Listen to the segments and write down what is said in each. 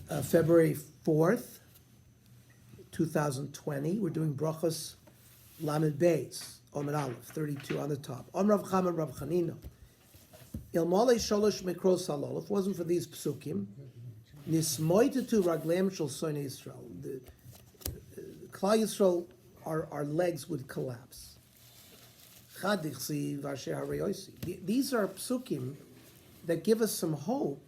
February 4th, 2020. We're doing Berochos Lamed Beis, Omer Aleph, 32 on the top. Omer Rav Chama Rav Chanina. Ilmole Sholosh Mikros Halol. If it wasn't for these psukim, Nismoitetu Ragleim Shel Sonei Yisrael. The Klal Yisrael, our legs would collapse. Chadichsi Vasher Hareyosi. These are psukim that give us some hope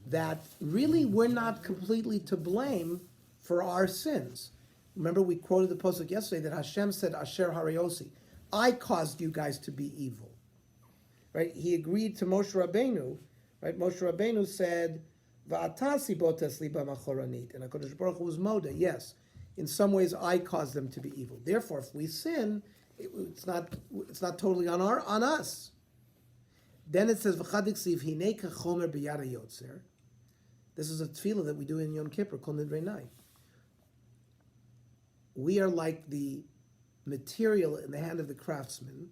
that really we're not completely to blame for our sins. Remember, we quoted the pasuk yesterday that Hashem said, Asher Hareyosi, I caused you guys to be evil. Right? He agreed to Moshe Rabbeinu. Right? Moshe Rabbeinu said, Va'atasi botesli b'machoranit. And HaKadosh Baruch Hu was moda. Yes, in some ways I caused them to be evil. Therefore, if we sin, it's not totally on us. Then it says, V'chadiksiv hineka chomer b'yada yotzer. This is a tefillah that we do in Yom Kippur, Kol Nidrei Nai. We are like the material in the hand of the craftsman.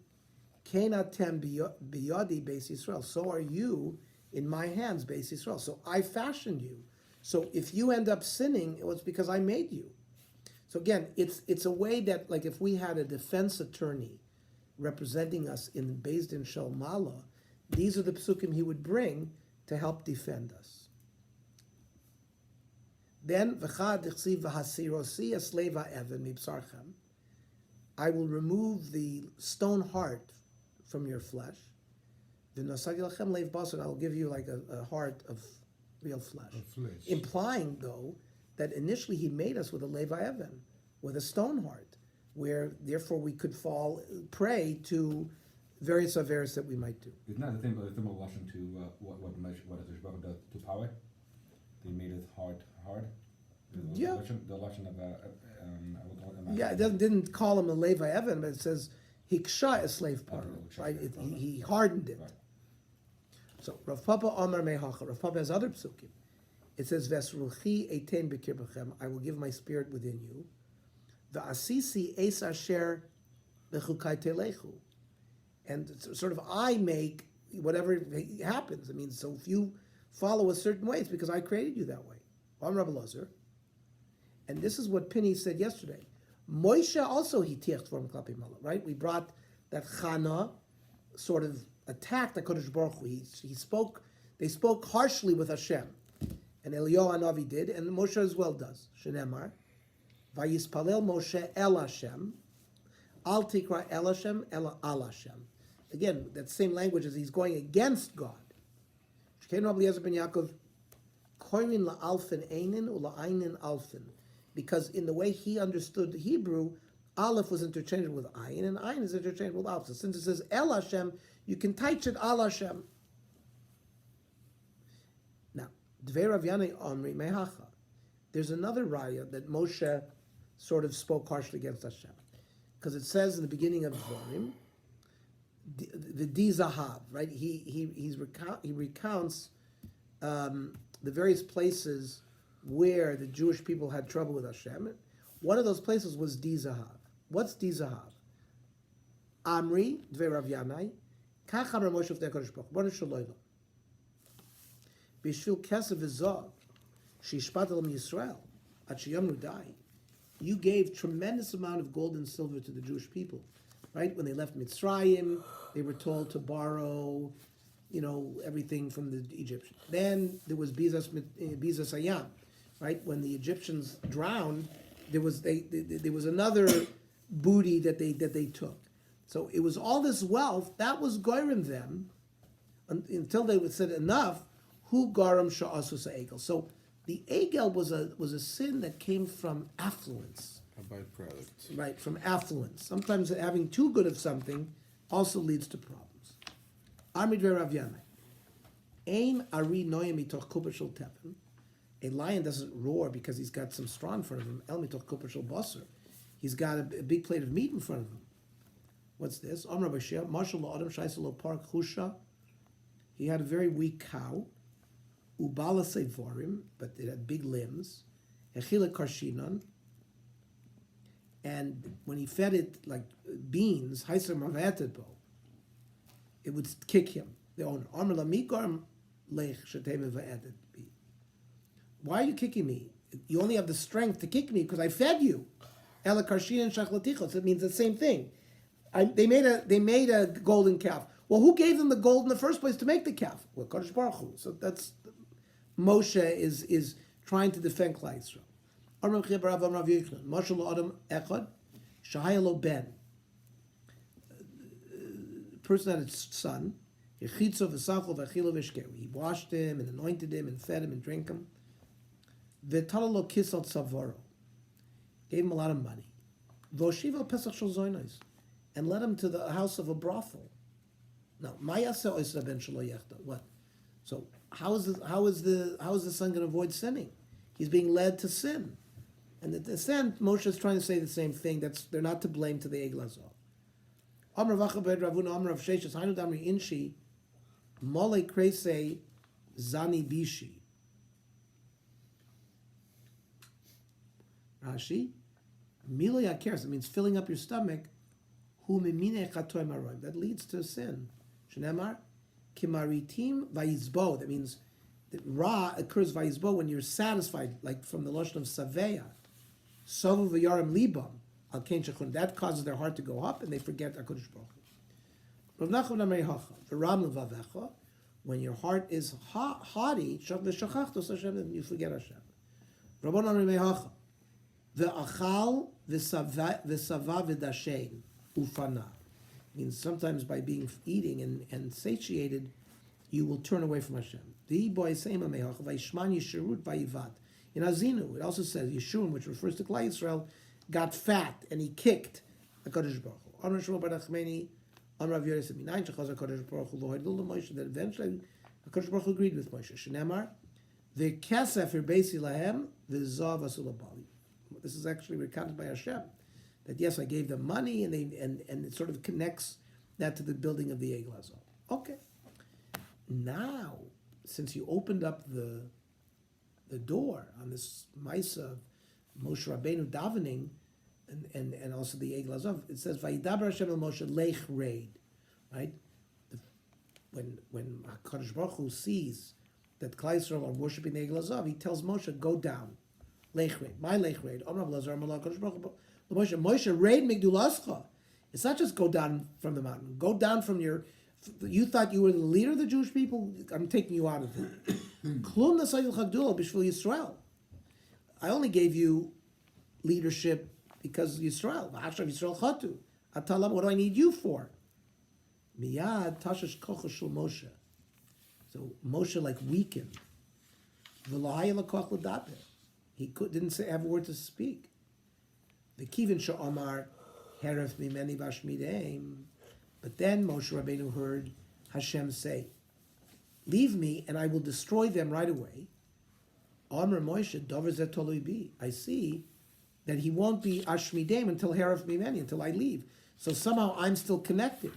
Kenatem biyadi Beis Yisrael. So are you in my hands, Beis Yisrael. So I fashioned you. So if you end up sinning, it was because I made you. So again, it's a way that, like, if we had a defense attorney representing us in Beis Din Shel Mala, these are the psukim he would bring to help defend us. Then I will remove the stone heart from your flesh. I will give you like a heart of real flesh. Implying, though, that initially he made us with a leva even, with a stone heart, where therefore we could fall prey to various averes that we might do. Isn't that the thing about relation to what is the to power? They made it hard. Yeah. The lesson of yeah, it didn't call him a leva even, but it says hiksha a slave part, right? He hardened it. Right. So Rav Papa Amar Mehacha. Rav Papa has other psukim. It says Vesruchi eitein b'kirbechem. I will give my spirit within you. V'asisi es asher bechukai telechu. And sort of I make whatever happens. I mean, so if you follow a certain way, it's because I created you that way. I'm Rabbi Lozer. And this is what Pinny said yesterday. Moshe also hitiach from Klapi Mala, right? We brought that Chana sort of attacked HaKadosh Baruch Hu. They spoke harshly with Hashem. And Eliyahu Hanavi did, and Moshe as well does. Shenemar. Vayispalel Moshe el Hashem. Al tikra el Hashem, el al Hashem. Again, that same language as he's going against God. Shkein Rabbi Eliezer ben Yaakov, koirin la'alfen einin ula'ainin alfen. Because in the way he understood Hebrew, Aleph was interchangeable with Ayin, and Ayin is interchangeable with Aleph. So since it says El Hashem, you can touch it Al Hashem. Now, Dvei Rav Yanai Omri Mehacha. There's another raya that Moshe sort of spoke harshly against Hashem. Because it says in the beginning of Dvarim, the Di Zahav, right? He recounts the various places where the Jewish people had trouble with Hashem. One of those places was Di Zahav. What's Di Zahav? Amri, Dvei Rav Yanai, Kach Amar Moshe V'nei HaKadosh Baruch Hu, B'nei Shaloyla. B'shvil Kesef V'zog, Shishpat Elam Yisrael, Ad Sheyomru Dai. You gave tremendous amount of gold and silver to the Jewish people, right? When they left Mitzrayim, they were told to borrow, everything from the Egyptians. Then there was Bizas Hayam, right? When the Egyptians drowned, there was another booty that they took. So it was all this wealth that was goyim them until they said enough. Who garam sha'asus egel? So the egel was a sin that came from affluence. A byproduct. Right, from affluence. Sometimes having too good of something also leads to problems. Amidre Rav Yanai. Ein ari noyam mitoch kupa shel tefin. A lion doesn't roar because he's got some straw in front of him. El mitoch kupa shel basar. He's got a big plate of meat in front of him. What's this? Amar Bashir, Marshal Adam Shaisalo Park Husha. He had a very weak cow. Ubala Sevorim, but it had big limbs. Echila Karshinan. And when he fed it like beans, Haiser Mavatebo, it would kick him, the owner. Amar la migarm lech shetem va'edet bi. why are you kicking me? You only have the strength to kick me because I fed you. Ela karshin and shachlatichos. It means the same thing. They made a golden calf. Well, who gave them the gold in the first place to make the calf? Well, Kadosh Baruch Hu. So that's Moshe is trying to defend Klal Yisrael. Moshe lo adam echad, shahaya lo ben. Person had a son. He washed him and anointed him and fed him and drank him. V'talalo kisal tzavoro. Gave him a lot of money. V'oshiva pesach shel zoynos. And led him to the house of a brothel. Now, Mayasa Oisra ben Shelo Yechta. What? So how is the son going to avoid sinning? He's being led to sin. And at this end, Moshe is trying to say the same thing. They're not to blame to the Eglazo. Amr Vachabed Ravuna Amr of Sheshes Hainu Damri Inshi Mole Krese Zani Bishi. Rashi Milo Yakeres. It means filling up your stomach. That leads to sin. Shnemar, kimaritim vayizbo. That means that ra occurs vayizbo when you're satisfied, like from the lashon of saveya. Sovu v'yarim libam al kein shechun. That causes their heart to go up, and they forget HaKadosh Baruch Hu. Rav Nachman Amrei Hacha v'ram levavecha. When your heart is haughty, shav v'shachachtos Hashem, then you forget Hashem. Rabban Amrei Hacha v'achal v'sava v'dashein. Ufana means sometimes by being eating and satiated, you will turn away from Hashem. The boy same Vaishman Yeshurut Vayivat. In Azinu, it also says Yeshurun, which refers to Klal Yisrael, got fat and he kicked HaKadosh Baruch Hu. Amar Shmuel Bar Nachmani, Amar Rav Yeres Minayin Shechaz HaKadosh Baruch Hu Lo'edul Moshe. That eventually HaKadosh Baruch Hu agreed with Moshe. Shneimar V'kesef Irbeisi Lahem V'zav Asulabali. This is actually recounted by Hashem. That yes, I gave them money, and it sort of connects that to the building of the Eglazo. Okay. Now, since you opened up the door on this Maisa of Moshe Rabbeinu davening, and also the Eglazo, it says Vayidaber Hashem el Moshe lech reid, right? When HaKadosh Baruch Hu sees that Klal Yisrael are worshiping the Eglazo, he tells Moshe, go down, lech reid, my lech reid. Amar Lazar Amar HaKadosh Baruch Hu. Moshe, raid migdulascha. It's not just go down from the mountain. Go down from your. You thought you were the leader of the Jewish people. I'm taking you out of it. Klum nasayil chagdula b'shvil Yisrael. I only gave you leadership because Yisrael. V'achshav Yisrael chatu. Atalam. What do I need you for? Miyad tashash kocha shel Moshe. So Moshe weakened. V'lohaya lakoch l'daper. He didn't have a word to speak. The kivin she'amar heref mimeni vashmideim. But then Moshe Rabbeinu heard Hashem say, leave me and I will destroy them right away. Amar Moshe, dover zeh tolui bi. I see that he won't be ashmideim until heref mimeni, until I leave. So somehow I'm still connected.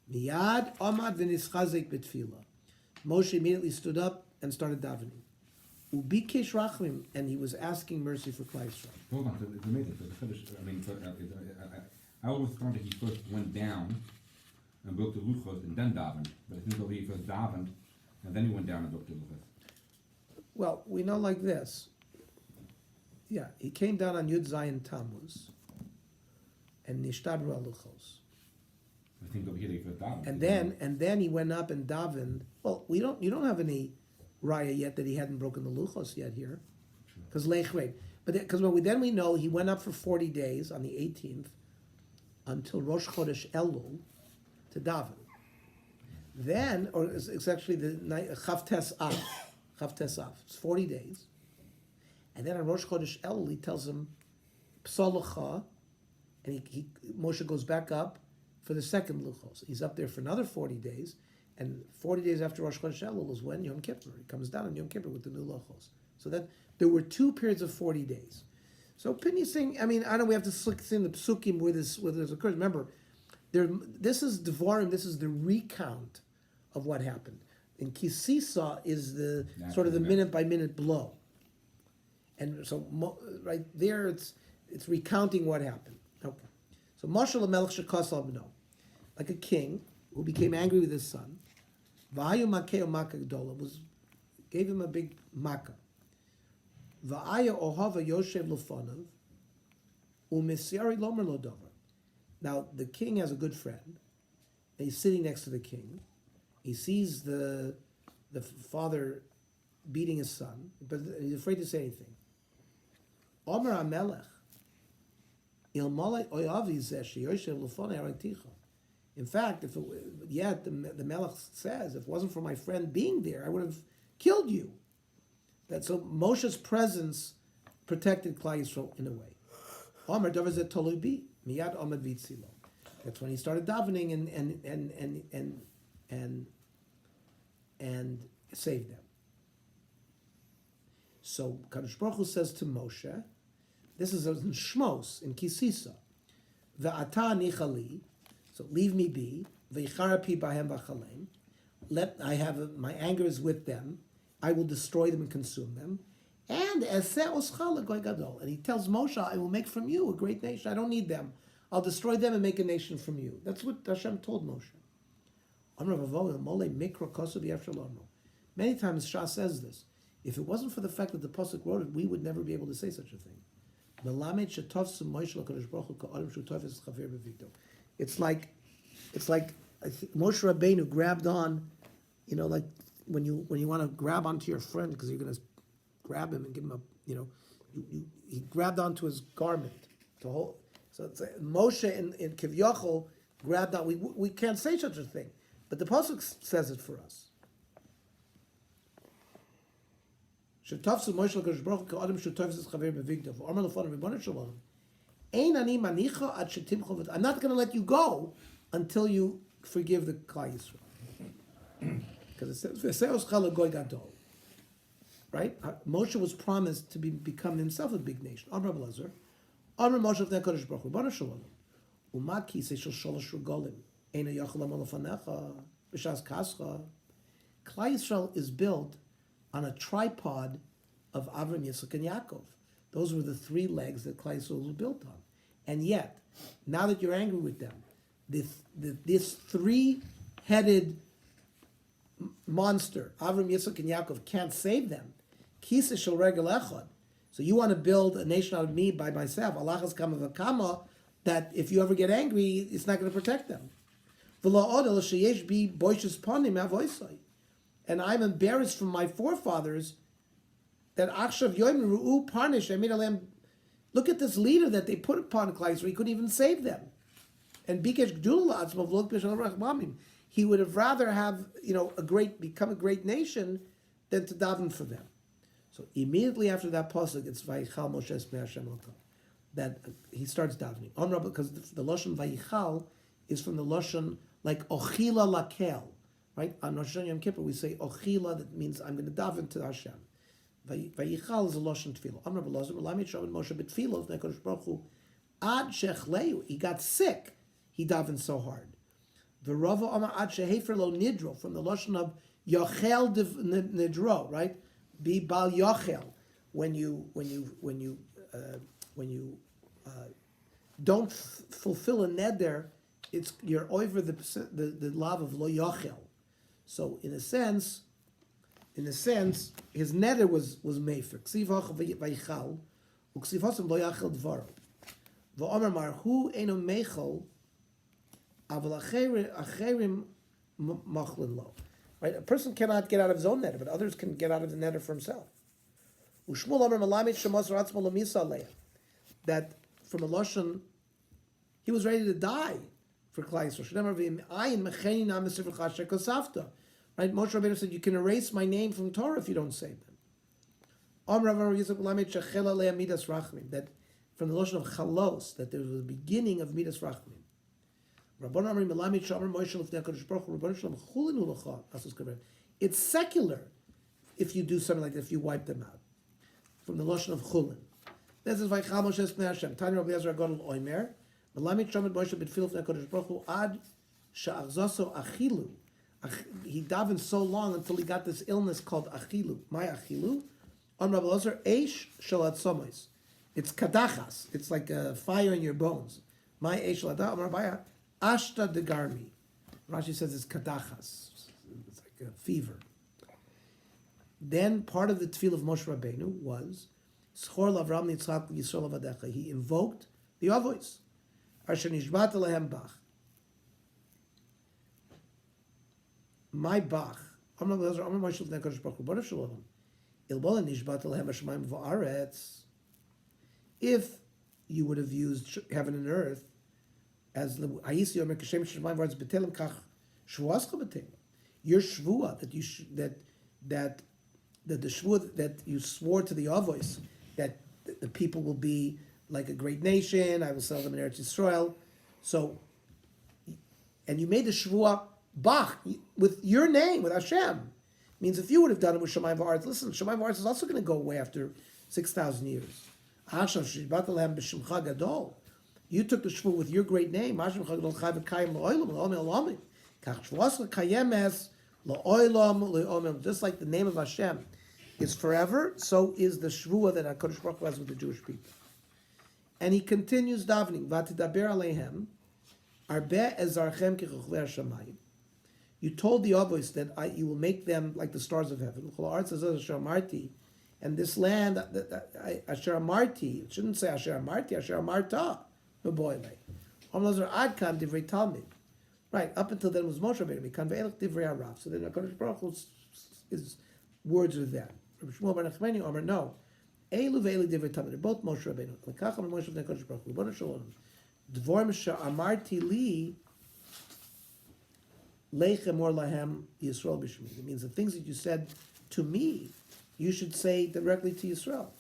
Miyad amad v'nischazek betfila. Moshe immediately stood up and started davening. Ubikesh rachmim, and he was asking mercy for Klal Yisrael. Hold on, to make it, I always thought that he first went down and built the luchos and then davened, but I think that he first davened and then he went down and built the luchos. Well, we know like this. Yeah, he came down on Yud Zayin Tammuz and Nishtadru al luchos. I think over here he first davened. And then he went up and davened. Well, you don't have any raya yet that he hadn't broken the luchos yet here, because lech reid. But because then we know he went up for 40 days on the 18th until Rosh Chodesh Elul to daven. Then, or it's actually the night Chav Tes Av. It's 40 days, and then on Rosh Chodesh Elul he tells him Psalacha, and Moshe goes back up for the second luchos. He's up there for another 40 days. And 40 days after Rosh Chodesh Elul is when Yom Kippur. He comes down on Yom Kippur with the new lochos. So that there were 2 periods of 40 days. So Pinya's saying, I know we have to look in the psukim where this occurs. Remember, this is Devarim, this is the recount of what happened. And Kisisa is the sort of the minute by minute blow. And so right there it's recounting what happened. Okay. So Moshe Lamelech Shekas Abno, like a king who became angry with his son. Vahayu Makeo Maka Gdola gave him a big Makkah. Va'aya ohava yoshev lefanav, u'misyari lomer lo davar. Now, the king has a good friend. He's sitting next to the king. He sees the father beating his son, but he's afraid to say anything. Omer HaMelech, ilmalei oyavi zeh sheyoshev lefonei haragticha. In fact, the Melech says, if it wasn't for my friend being there, I would have killed you. That so Moshe's presence protected Klal Yisrael in a way. Omer davar zeh tolui bi miyad omed vitzilo. That's when he started davening and saved them. So Kadosh Baruch Hu says to Moshe, this is in Shmos, in Kisisa, Ve'ata nichali, so leave me be, Ve'charapi bahem v'chalem, my anger is with them, I will destroy them and consume them, and Eseh oscha l'goy gadol, and he tells Moshe, I will make from you a great nation, I don't need them, I'll destroy them and make a nation from you. That's what Hashem told Moshe. Many times Shah says this. If it wasn't for the fact that the Pasuk wrote it, we would never be able to say such a thing. It's like Moshe Rabbeinu grabbed on, like when you want to grab onto your friend because you're going to grab him and give him he grabbed onto his garment to hold. So it's Moshe in Kivyachol grabbed on. We can't say such a thing, but the pasuk says it for us. Shetafsu Moshe l'Kadosh Baruch Hu ka'adam shetafsus chaver bevigdav. V'amar l'fanav Ribono Shel Olam, ein ani manicha ad shetimcha. I'm not going to let you go until you forgive the Klal Yisrael. Because it says v'seos chal goy gadol. Right? Moshe was promised to become himself a big nation. Amar Blazer. Amar Moshe l'fnei Kadosh Baruch Hu Ribono Shel Olam. Uma kisei shel sholosh regalim. Eina yachal amar l'fanecha b'shas kascha. Klal Yisrael is built on a tripod of Avram, Yitzchak, and Yaakov. Those were the three legs that Klal Yisrael was built on. And yet, now that you're angry with them, this three-headed monster, Avram, Yitzchak, and Yaakov, can't save them. Kisa shel regel echad. So you want to build a nation out of me by myself. Allah has come of a kama that if you ever get angry, it's not going to protect them. And I'm embarrassed from my forefathers that Akshav Yoim Ru'u Parnish Emir Alem. Look at this leader that they put upon Klal Yisrael. He couldn't even save them. And Bikesh Gdula Atzmav Lo B'Shal Rachmamim. He would have rather have become a great nation than to daven for them. So immediately after that pasuk, it's Vayichal Moshe Esmei Hashem Elokah, that he starts davening. Because the lashon Vayichal is from the lashon like Ochila Lakel. Right? On Rosh Hashanah Yom Kippur, we say Ochila, that means I'm going to daven to Hashem. Vayichal is a Lashon Tefillah. Amar B'Lazar, L'lamid Shabbat Moshe B'Tefillah, V'nei Kodesh Baruch Hu, Ad Shechleu, he got sick, he davened so hard. V'Rava Amar Ad Shehefer Lo Nidro, from the Lashon of Yochel Nidro, right? Be Bal Yochel, when you don't fulfill a neder, you're over the love of Lo Yochel. So in a sense, his neder was mefer. Ksiv hach vayichal, uksiv hasam lo yachel dvaro. V'omer marhu eno mechol, aval acherim machlin lo. Right? A person cannot get out of his own neder, but others can get out of the neder for himself. Ushmul omer malamit shemos ratzmo lemisa leah. That from a lashon, he was ready to die for Klal Yisrael. Right? Moshe Rabbeinu said, you can erase my name from Torah if you don't save them. That from the notion of chalos, that there was the beginning of Midas Rachmim. It's secular if you do something like that, if you wipe them out. From the notion of chulin. This is why Chal Moshe Esmei Hashem. Tanya Rabbi Ezra Gadol Oimer. He davened so long until he got this illness called achilu. My achilu, on Rabbi Elazar, eish shalat somois. It's kadachas. It's like a fire in your bones. My eish shalat Rabbi ashta degarmi. Rashi says it's kadachas. It's like a fever. Then part of the tefillah of Moshe Rabbeinu was Schor Lavram Yitzchak Yisrael Avadecha. He invoked the Avois. Asher Nishbat Lehem Bach. My Bach. If you would have used heaven and earth as your shvua that the shvua that you swore to the Avos that the people will be like a great nation, I will sell them in Eretz Yisrael. So, and you made the shvua Bach with your name, with Hashem. Means if you would have done it with Shemayim V'Aretz, listen, Shemayim V'Aretz is also going to go away after 6,000 years. You took the shvua with your great name. Just like the name of Hashem is forever, so is the shvua that HaKadosh Baruch Hu has with the Jewish people. And he continues davening, "Vatidaber alehem, arbe ezarchem kechochlei hashamayim." You told the Avos that you will make them like the stars of heaven. And this land, Asher Amarti, it shouldn't say Asher Amarti, Asher Amarta, Beboile. Omlazar Adkan Divrei Talmid. Right, up until then was Moshe Rabbeinu. Mikan ve'elech Divrei Harav. So then HaKadosh Baruch Hu's words are that. Rabbi Shmuel Bar Nachmani Omer, no. Eilu ve'elu Divrei Talmid. They're both Moshe Rabbeinu. Lekacham and Moshe Rabbeinu HaKadosh Baruch Hu. Ribono Shel Olam. Dvorim Asher Amarti li Leichem or Lahem Yisrael B'Shemi. It means the things that you said to me, you should say directly to Yisrael.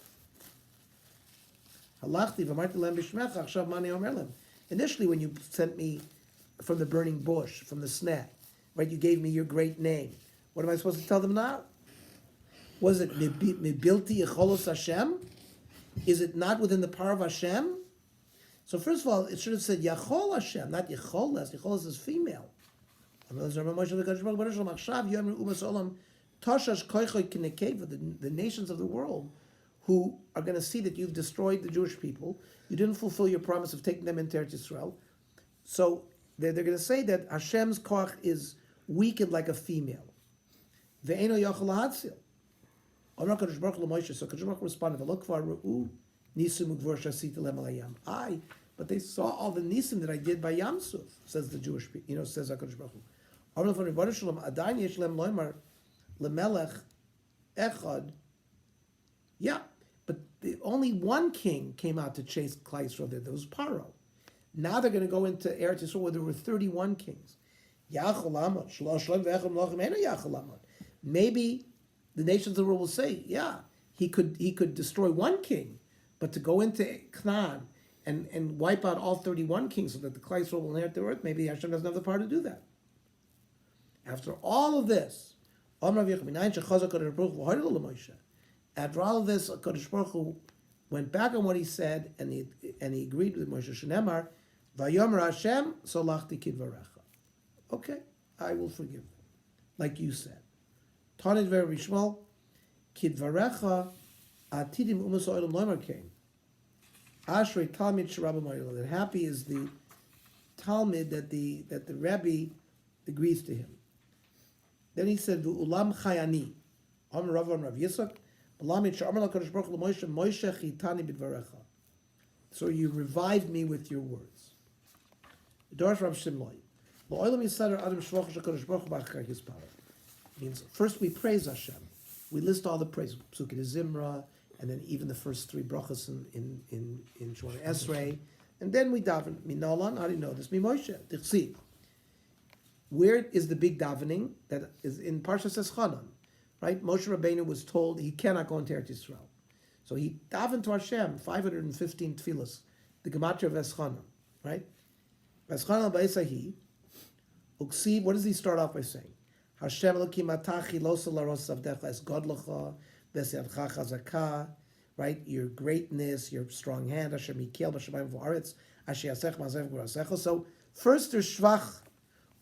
Initially, when you sent me from the burning bush, from the sneh, right, you gave me your great name. What am I supposed to tell them now? Was it Mibilti Yecholos Hashem? Is it not within the power of Hashem? So first of all, it should have said Yachol Hashem, not Yecholas. Yecholas is female. The nations of the world who are going to see that you've destroyed the Jewish people, you didn't fulfill your promise of taking them into Eretz Yisrael. So they're going to say that Hashem's koach is weakened like a female. Ve'eno yachol lahatzil. Amar Kadosh Baruch Hu Moshe. So Kadosh Baruch Hu responded, "V'lo kvar re'u nisim ugvor shasita lem al hayam." But they saw all the nisim that I did by Yam Suf, says the Jewish people. Says Kadosh Baruch Hu. Amar Lefon Ribono Shel Olam Adayin yesh lem loymar lemelech echad. Yeah, but only one king came out to chase Klal Yisrael there. There was Paro. Now they're going to go into Eretz Yisrael where there were 31 kings. Maybe the nations of the world will say, yeah, he could destroy one king, but to go into Canaan and wipe out all 31 kings so that the Klal Yisrael will inherit the earth, maybe Hashem doesn't have the power to do that. After all of this, after all of this, Kadosh Baruch Hu went back on what he said, and he agreed with Moshe Shenemar, Vayomer Hashem solachti kidvarecha. Okay, I will forgive, like you said. Tanit Rabbi Shmuel, kidvarecha atidim umas oilam loimer came. Ashrei Talmid Sharabim Oilam. That happy is the Talmud that the Rebbe agrees to him. Then he said, "V'ulam chayani." Amar Rav Yitzchak. So you revived me with your words. Means first we praise Hashem. We list all the praise, Psukei Zimra, and then even the first three brachas in Shemona Esrei, and then we daven. Minolan, how do you know this? Mimoshe, Tichsi. Where is the big davening that is in Parshas Eschanan? Right, Moshe Rabbeinu was told he cannot go into Eretz Yisrael, so he davened to Hashem 515 tefillas, the gematria of Eschanan, right? Eschanan ba'esahi, uksiv. What does he start off by saying? Hashem Elokim atachi losa laros avdecha es godlecha v'esevcha chazaka, right? Your greatness, your strong hand. Hashem Mikel b'shamayim v'aretz asher yasech ma'asev v'rasecha. So first there's shvach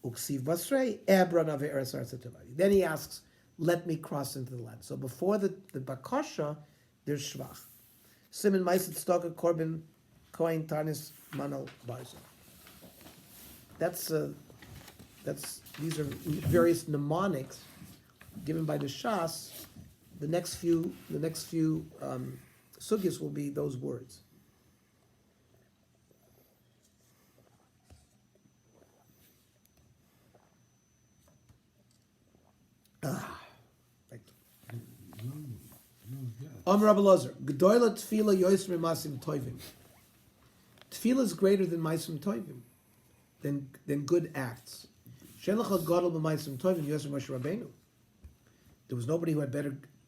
uksiv basrei ebra nave eretz aretz. Then he asks, let me cross into the land. So before the bakasha, there's shvach. Siman ma'asit stoka korban kohen tanis manal barza. That's these are various mnemonics given by the Shas. The next few Sugyas will be those words. Thank you. Rabbi Lazar, Gedoyla Tefila Yoisr Masim Toivim. Tefila is greater than Maisim Toivim, than good acts. Shelachal Gadol b'Maisim Toivim Yoisr Moshe Rabbeinu. There was nobody who had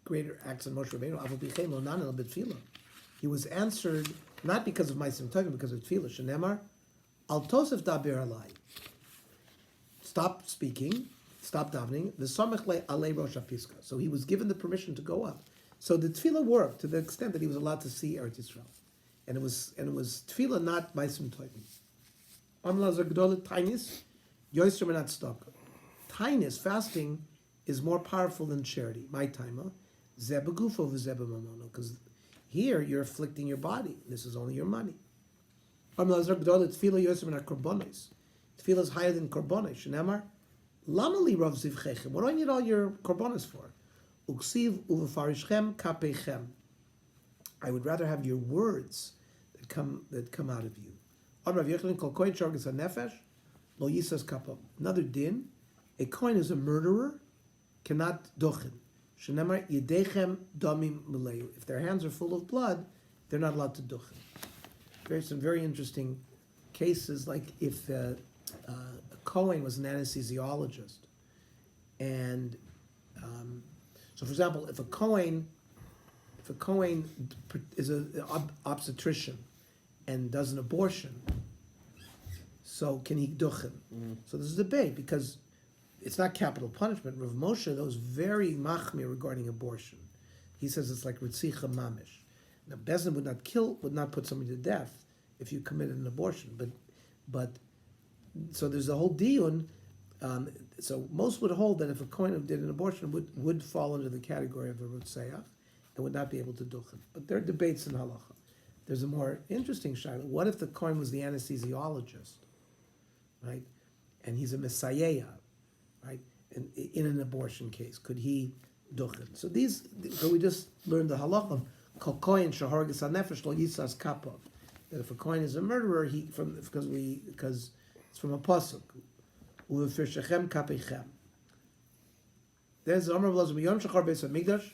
greater acts than Moshe Rabbeinu. Avol B'Chein Lo Nanan B'Tefila. He was answered not because of Maisim Toivim, because of Tefila. Shenemar Al Tosef Daber Alai. Stop speaking. Stop davening. The Samech Alei Rosh HaPiska. So he was given the permission to go up. So the tefillah worked to the extent that he was allowed to see Eretz Yisrael, and it was tefillah, not Maisim Toivim. Amlazar Gedolah Tainis, Yoiser Menat Stalker. Tainis, fasting, is more powerful than charity. My timer, Zebagufo v'Zeba Mamono, because here you're afflicting your body. This is only your money. Amlazar Gedolah Tefillah Yoiser Menat Korbonos. Tefillah is higher than Korbonos. Shenemar, Lamali Rav Zivchechem. What do I need all your Korbonos for? Uksiv uvafarishchem kapechem. I would rather have your words that come out of you. Another din, a kohen is a murderer, cannot dochin. Shenemar yedechem damim meleu. If their hands are full of blood, they're not allowed to dochin. There's some very interesting cases, like if a kohen was an anesthesiologist, and so, for example, if a Kohen is an obstetrician and does an abortion, so can he duchen? So this is a debate because it's not capital punishment. Rav Moshe, those very machmir regarding abortion. He says it's like ritzicha mamish. Now, Bezdin would not put somebody to death if you committed an abortion, but so there's a whole diyun. So most would hold that if a kohen did an abortion would fall under the category of a rutzeach and would not be able to duchen. But there are debates in halacha. There's a more interesting shaila. What if the kohen was the anesthesiologist, right? And he's a messiah, right? And in an abortion case, could he duchen? So we just learned the halacha of kol kohen shahargas hanefesh lo yisas kapov. That if a kohen is a murderer, because it's from a pasuk. There's Amar Blazer Yom Shachar Beis Hamikdash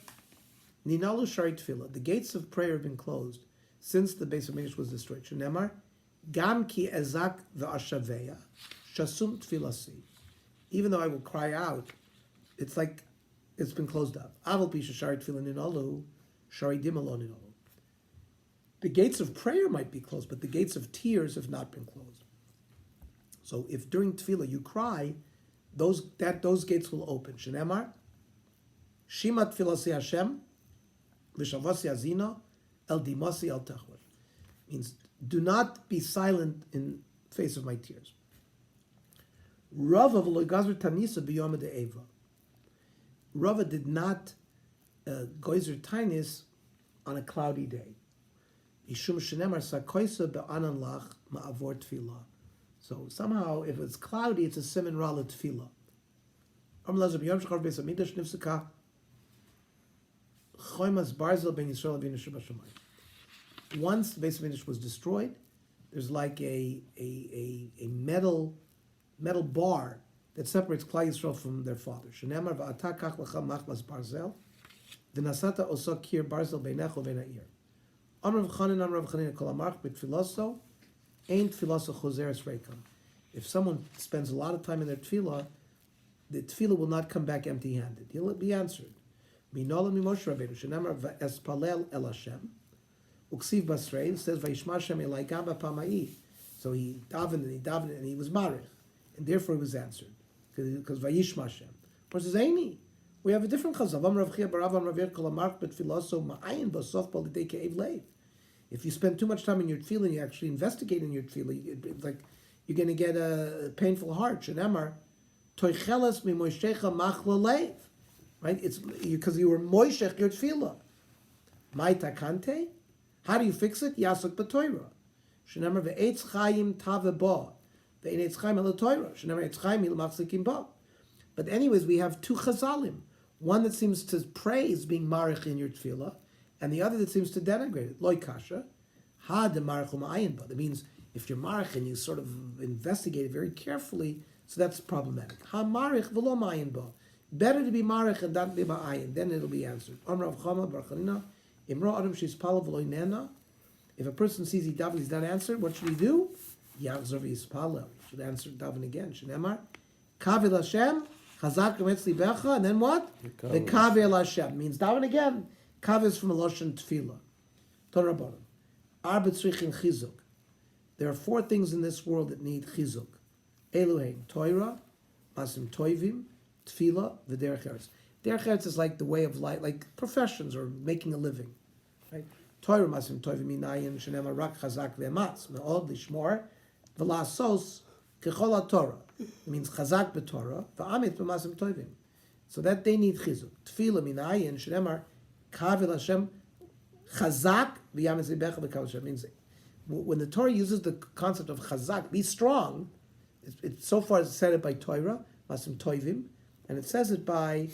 Ninalu Shari Tefillah. The gates of prayer have been closed since the Beis Hamikdash was destroyed. Shenemar Gam Ki Ezak VeAshaveya Shasum Tefillasi. Even though I will cry out, it's like it's been closed up. Aval Pisha Shari Tefillah Ninalu Shari Dimalo Ninalu. The gates of prayer might be closed, but the gates of tears have not been closed. So if during tefillah you cry, those gates will open. Shenemar, Shima tefillasi Hashem, v'shavasi azina, el dimasi el techor. Means do not be silent in face of my tears. Rava v'loigazr tanisa b'yom de'eva. Rava did not goizer tanis on a cloudy day. Ishum shenemar sakoisa be'anan lach ma'avor tefillah. So somehow, if it's cloudy, it's a siman ra l'tefillah. Once the Beis Hamikdash was destroyed, there's like a metal bar that separates Klal Yisrael from their father. Shenemar v'ata kach lecha machmas barzel, v'nasata osa kir barzel beinecho v'na'ir. Amar v'chanin amar v'chanin kol amarch b'tfiloso. Ain't tefillah choseres reikam. If someone spends a lot of time in their tefillah, the tefillah will not come back empty-handed. He'll be answered. Minola mimoshe Rabbeinu shenamar v'espalel el Hashem. Uksiv basrein says vayishma Hashem elai gam b'pamai. So he davened and he was marich, and therefore he was answered because vayishma Hashem. But says Amy, we have a different chazal. Avam Rav Chia barav Rav Yer kol amarch b'tefillah so ma'ayin b'sof b'lidei ke'ev leiv. If you spend too much time in your tefillah, you actually investigate in your tefillah, it's like you're going to get a painful heart. Shenemar, toichelas mi moishecha machla leiv. Right? It's because you were moishech your tefillah. Mai takante? How do you fix it? Yasuk b'toira. Shenemar ve'etz chayim tave ba. Ve'etz chayim el toira. Shenemar etz chayim il machzikim ba. But anyways, we have two chazalim. One that seems to praise being marich in your tefillah, and the other that seems to denigrate it. Loy kasha, ha de marachum ayin ba. That means if you're marich and you sort of investigate it very carefully, so that's problematic. Ha marich v'lo ma'ayin ba. Better to be marich and not be ma'ayin, then it'll be answered. Amr Rav Chama bar Chanina, imro adam she's palav v'lo nena. If a person sees he daven, he's not answered, what should he do? Yachzor v'yispalel. He should answer daven again. Shneimar, kavil Hashem, chazak emetz libecha, and then what? The kavil Hashem means daven again. Kav is from a lashon tefillah. Torah Barim. Arba tzrichin chizuk. There are 4 things in this world that need chizuk. Eluhein, Torah, masim toivim, tefillah, v'derech eretz. Derech eretz is like the way of life, like professions or making a living. Right? Torah masim toivim minayin shenemar rak chazak ve'ematz me'od lishmor v'lasos kechol Torah. It means chazak b'Torah v'amit b'masim toivim. So that they need chizuk. Tefillah minayin shenemar kavil Hashem chazak v'yamitz libecha v'kavil Hashem. Means when the Torah uses the concept of chazak, be strong. It's so far said it by Torah masim toivim, and it says it by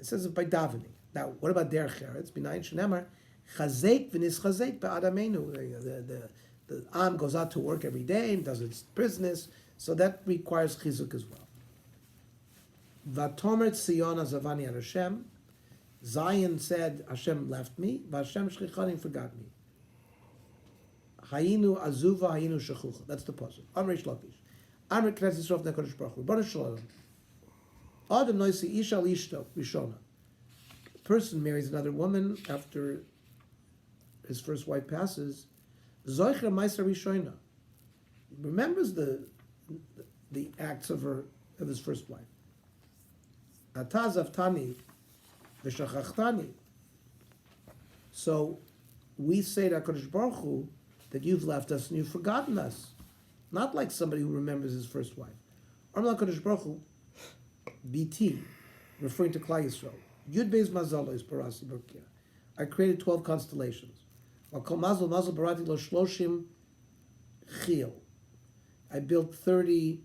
davening. Now, what about derech eretz? B'nayin shenemar chazek v'nis chazek be'adamenu. The Am goes out to work every day and does its business, so that requires chizuk as well. Vatomer Tzion azavani ad Hashem. Zion said, Hashem left me. V'Hashem shchichani forgot me. Hayinu azuva, hayinu shechucha. That's the pasuk. Amr Lakish. Amr Knesset Yisrof Nekadosh Baruch Hu. Baruch Shalom. Adam noisi isha lishto rishona. A person marries another woman after his first wife passes. Zoicher ma'aser rishona. Remembers the acts of his first wife. Ataz aftani v'shachachtani. So we say to HaKadosh Baruch Hu that you've left us and you've forgotten us. Not like somebody who remembers his first wife. Amar HaKadosh Baruch Hu, BT, referring to Klal Yisrael. Yud Beis Mazalo is Barasi Berkia. I created 12 constellations. Kol Mazal Barati Lo Shloshim Chil. I built 30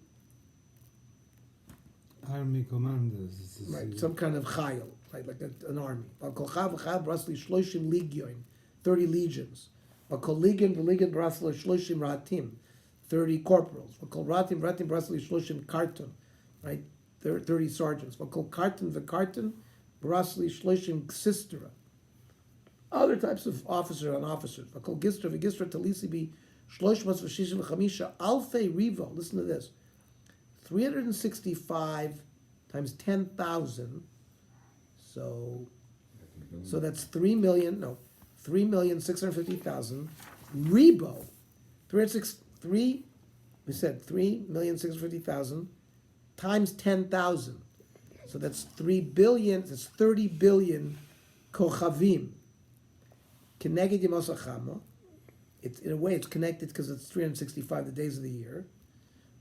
army commanders. Right, some kind of chayil, right, like an army. Kol Chav Chav Barasi Shloshim Ligyon, 30 legions. Kol Ligon Barasi Lo Shloshim Ratim, 30 corporals. Kol Ratim Barasi Shloshim Karton, right, 30 sergeants. Kol Karton Barasi Shloshim Ksistera. Other types of officer and officers. Kol Gistra Talisi be Shloshmas V'Shishim Chamisha Alfei Rivo. Listen to this. 365 times 10,000. So that's 3,650,000. Rebo. 3, we said 3,650,000 times 10,000. So that's 3 billion, that's 30 billion kochavim. Keneged Yemos HaChama. It's, in a way, it's connected because it's 365 the days of the year.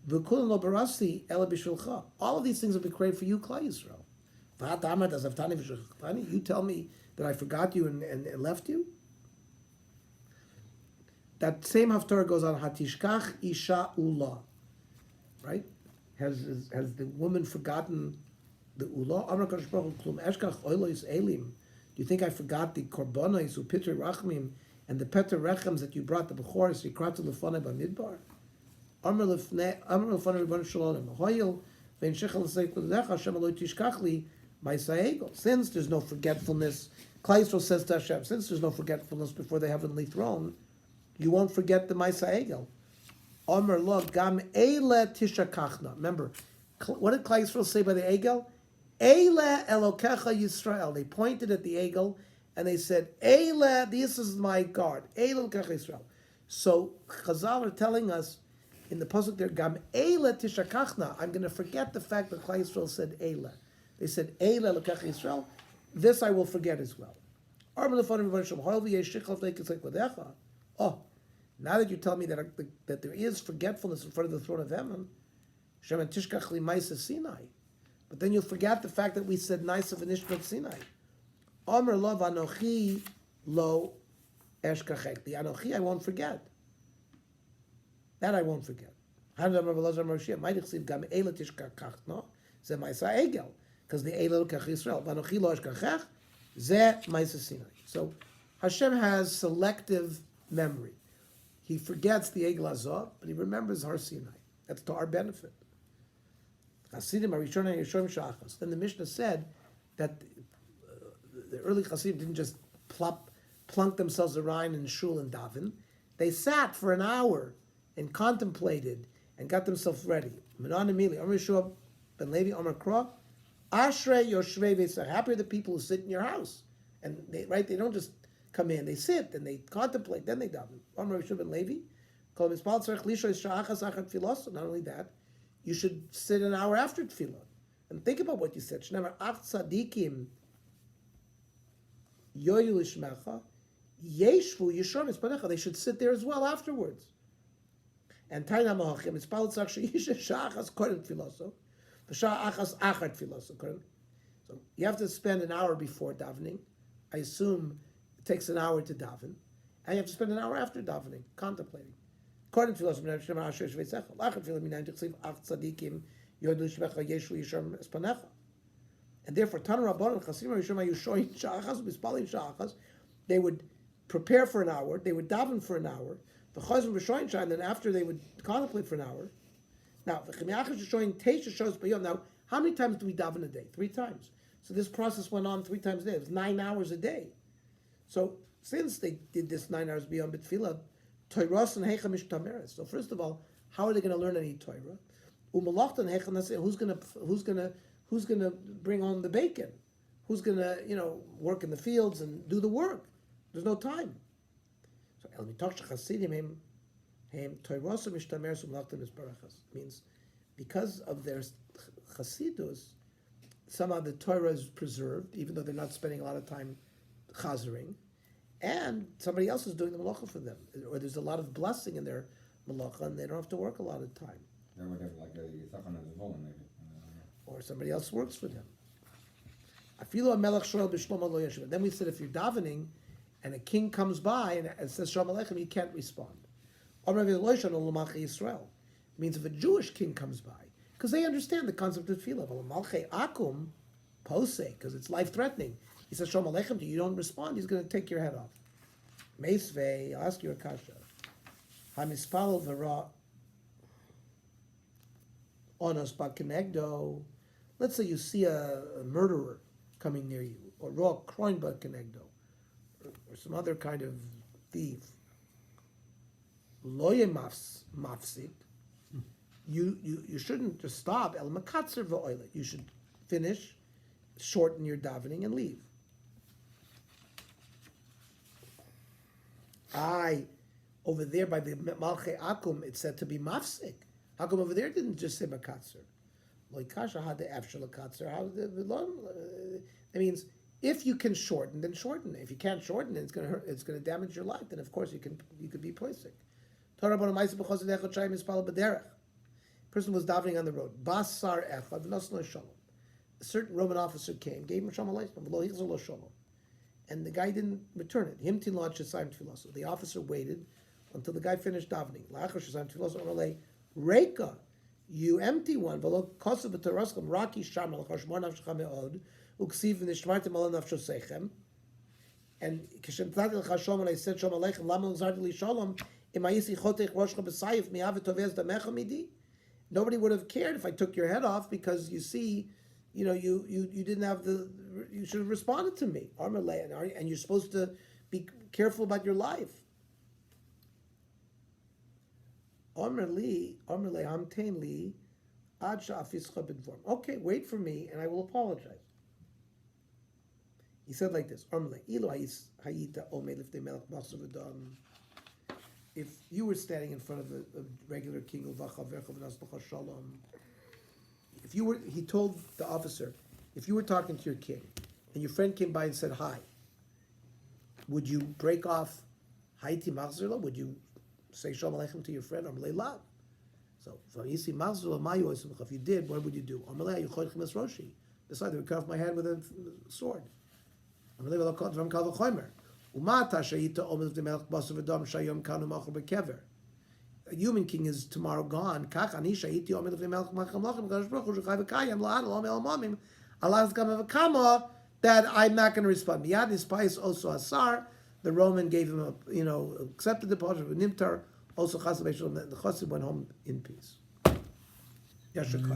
V'kulan lo barasi ela b'shulcha. All of these things have been created for you, Klal Yisrael. You tell me that I forgot you and left you? That same haftarah goes on, Hatishkach Isha Ula. Right? Has the woman forgotten the Ula? Amar Kadosh Baruch Hu, Klum Eshkach Oilois Elim. Do you think I forgot the korbanos who Peter Rachmim and the Peter Rechems that you brought, the Bechoros, Yikratu Lefanei Bamidbar? Amar Lefanei Rebbeinu Shalom, Hoyel Vein Shechel L'Seik L'Lecha Hashem Eloi Tishkach Li Ma'aseh Egel. Since there's no forgetfulness, Klal Yisrael says to Hashem, since there's no forgetfulness before the heavenly throne, you won't forget the Ma'aseh Egel. Amar Lo Gam Eile Tishakachna. Remember, what did Klal Yisrael say by the Egel? Eile Elokecha Yisrael. They pointed at the Egel and they said, Eile, this is my God. Eile Elokecha Yisrael. So Chazal are telling us in the pasuk there, Gam Eile Tishakachna. I'm going to forget the fact that Klal Yisrael said Eile. They said Eile Elokecha Yisrael. This I will forget as well. Oh, now that you tell me that there is forgetfulness in front of the throne of heaven, Shem Tishkach Li Ma'aseh Sinai. But then you'll forget the fact that we said Naisa v'Nishmat Sinai. Omer lo v'anochi lo eshkachek. The anochi I won't forget. That I won't forget. How did Rabbi Elazar Moshe? Might have gam eila tishkachach, no? Ze Ma'aseh Egel. Because the eila lokach Yisrael. V'anochi lo eshkachech, ze Ma'aseh Sinai. So Hashem has selective memory. He forgets the Egel Hazah, but he remembers Har Sinai. That's to our benefit. Hasidim are Rishon Yeshom Shachas. Then the Mishnah said that the early Hasidim didn't just plunk themselves around in shul and daven. They sat for an hour and contemplated and got themselves ready. Menon Emili, Amr Yeshua ben Levi, Amr Kra, Ashrei Yoshvei V'Yisach. Happy are the people who sit in your house. And they don't just come in, they sit and they contemplate, then they daven. Amr Yeshua ben Levi, Kol Mispal Tzarech Lisho Sha'achas Achad Tfilos. Not only that, you should sit an hour after tefillah and think about what you said. Shneimar Ach Tzadikim Yoyu Lishmecha Yeshvu Yishor Mispanecha. They should sit there as well afterwards. And Taina Mahachim, it's Palitzach Sheisha Shachas Kodim Tfiloso, V'Sha'achas Achad Tfiloso. So you have to spend an hour before davening. I assume it takes an hour to daven, and you have to spend an hour after davening, contemplating. Kodim Tfiloso, B'nai Shem Ha'asher Shveitzechel, Achad Tfiloso, B'nai Tichsiv Ach Tzadikim Yodu Shmecha Yeshvu Yishor Mispanecha. And therefore, Tanu Rabbanon Chasidim Rishon Yushoin Shachas Mispalim Shachas, they would prepare for an hour, they would daven for an hour, the Chazim Rishon Shine, then after they would contemplate for an hour. Now, the Chemiachas Rishon Teisha shows Bayom. Now, how many times do we daven a day? 3 times. So this process went on 3 times a day. It was 9 hours a day. So since they did this 9 hours beyond B'tfilah, Toiros and Hecha Mishtameres. So first of all, how are they going to learn any Torah? Umalachta and Hecha Naseh. Who's gonna bring home the bacon? Who's gonna work in the fields and do the work? There's no time. So El Mitoch Chasidim Hem Toiros Mishtameres Umalachta Misparachas means because of their Chasidus, somehow the Torah is preserved, even though they're not spending a lot of time chazering, and somebody else is doing the malacha for them, or there's a lot of blessing in their malacha, and they don't have to work a lot of time. Or whatever, like a Yitzchak on the Zolan, maybe. Or somebody else works for them. Afilu HaMelech Shoel B'Shlomo Lo Yeshiv. Then we said if you're davening and a king comes by and it says Shalom Aleichem, you can't respond. Yisrael means if a Jewish king comes by, because they understand the concept of tefillah. Akum Posei, because it's life-threatening. He says Shalom Aleichem to you, you don't respond, he's going to take your head off. Meisvei, I'll ask you a kasha. HaMispal V'Ra Onos B'Kenegdo. Let's say you see a murderer coming near you, or Ra Kroin B'Kenegdo, or some other kind of thief. Loye mafsik. You shouldn't just stop. El makatzer v'oilet. You should finish, shorten your davening, and leave. Over there by the Malchei Akum, it's said to be mafsik. How come over there it didn't just say makatzer? Loikasha had the afshal makatzer. That means if you can shorten, then shorten. If you can't shorten, then it's going to hurt. It's going to damage your life. Then of course you could be poisik. Person was davening on the road. Basar echad v'nosno shalom. A certain Roman officer came, gave him shalom aleichem, v'lo hichzor lo shalom, and the guy didn't return it. Him tin lad shesayim tfilaso. The officer waited until the guy finished davening. La'achar shesayim tfilaso orale reka, you empty one. V'lo kosav b'toraschem raki sham al chashmon nafshecha meod uksiv v'nishmartem al nafshosechem. And kishem tzad el chashom, and I said shalom aleichem lama uzarti li shalom. Nobody would have cared if I took your head off because you see, you didn't have you should have responded to me. And you're supposed to be careful about your life. Okay, wait for me and I will apologize. He said like this. If you were standing in front of a regular king, he told the officer, if you were talking to your king and your friend came by and said hi, would you break off Haiti Machzerla? Would you say Shalom Aleichem to your friend? So if you did, what would you do? Besides, they would cut off my head with a sword. A human king is tomorrow gone. Allah is that I'm not going to respond. Miyad is also asar. the Roman gave him accepted the parchment with Nimtar, also Chas V'Shalom, the Chassid went home in peace. Yashar Kohen.